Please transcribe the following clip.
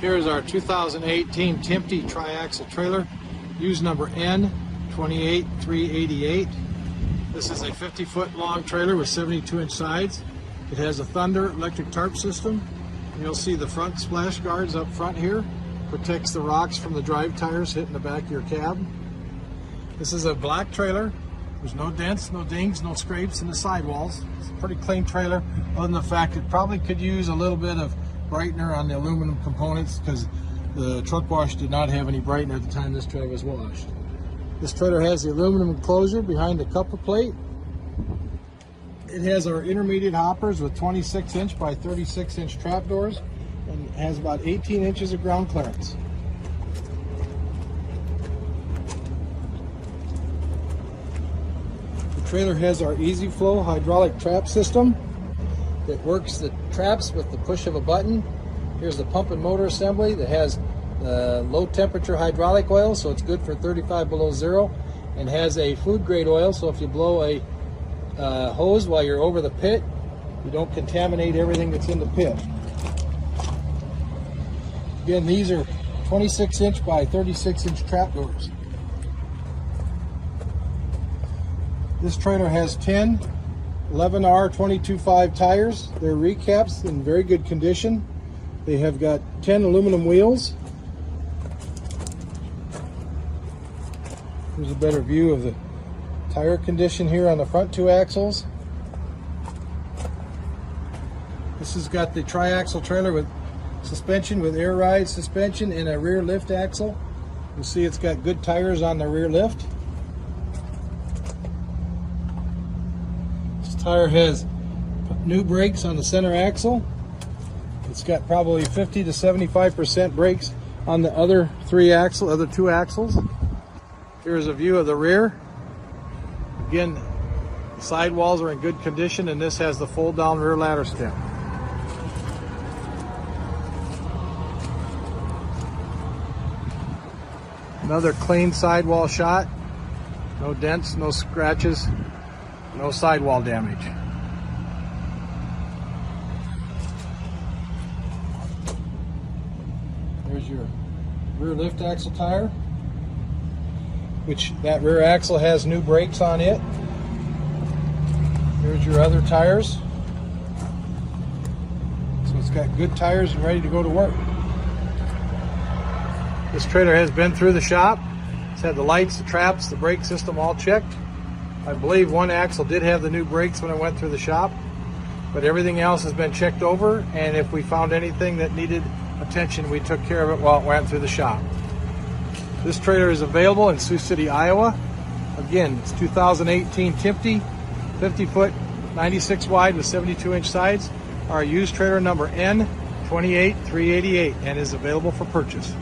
Here is our 2018 TIMPTE tri-axle trailer, used number N28388. This is a 50-foot long trailer with 72-inch sides. It has a Thunder electric tarp system. You'll see the front splash guards up front here. Protects the rocks from the drive tires hitting the back of your cab. This is a black trailer. There's no dents, no dings, no scrapes in the sidewalls. It's a pretty clean trailer, other than the fact it probably could use a little bit of brightener on the aluminum components because the truck wash did not have any brightener at the time this trailer was washed. This trailer has the aluminum enclosure behind the coupler plate. It has our intermediate hoppers with 26-inch by 36-inch trapdoors and has about 18 inches of ground clearance. The trailer has our Easy Flow hydraulic trap system that works the traps with the push of a button. Here's the pump and motor assembly that has low temperature hydraulic oil, so it's good for 35 below zero, and has a food grade oil, so if you blow a hose while you're over the pit, you don't contaminate everything that's in the pit. Again, these are 26-inch by 36-inch trapdoors. This trailer has 10 11R 22.5 tires. They're recaps in very good condition. They have got 10 aluminum wheels. Here's a better view of the tire condition here on the front two axles. This has got the tri-axle trailer with suspension with air ride suspension and a rear lift axle. You'll see it's got good tires on the rear lift. This tire has new brakes on the center axle. It's got probably 50 to 75% brakes on the other two axles. Here's a view of the rear. Again, the sidewalls are in good condition, and this has the fold down rear ladder step. Another clean sidewall shot. No dents, no scratches, no sidewall damage. There's your rear lift axle tire, which that rear axle has new brakes on it. Here's your other tires. So it's got good tires and ready to go to work. This trailer has been through the shop. It's had the lights, the traps, the brake system all checked. I believe one axle did have the new brakes when I went through the shop, but everything else has been checked over, and if we found anything that needed attention, we took care of it while it went through the shop. This trailer is available in Sioux City, Iowa. Again, it's 2018 TIMPTE, 50-foot, 96 wide with 72-inch sides. Our used trailer number N28388, and is available for purchase.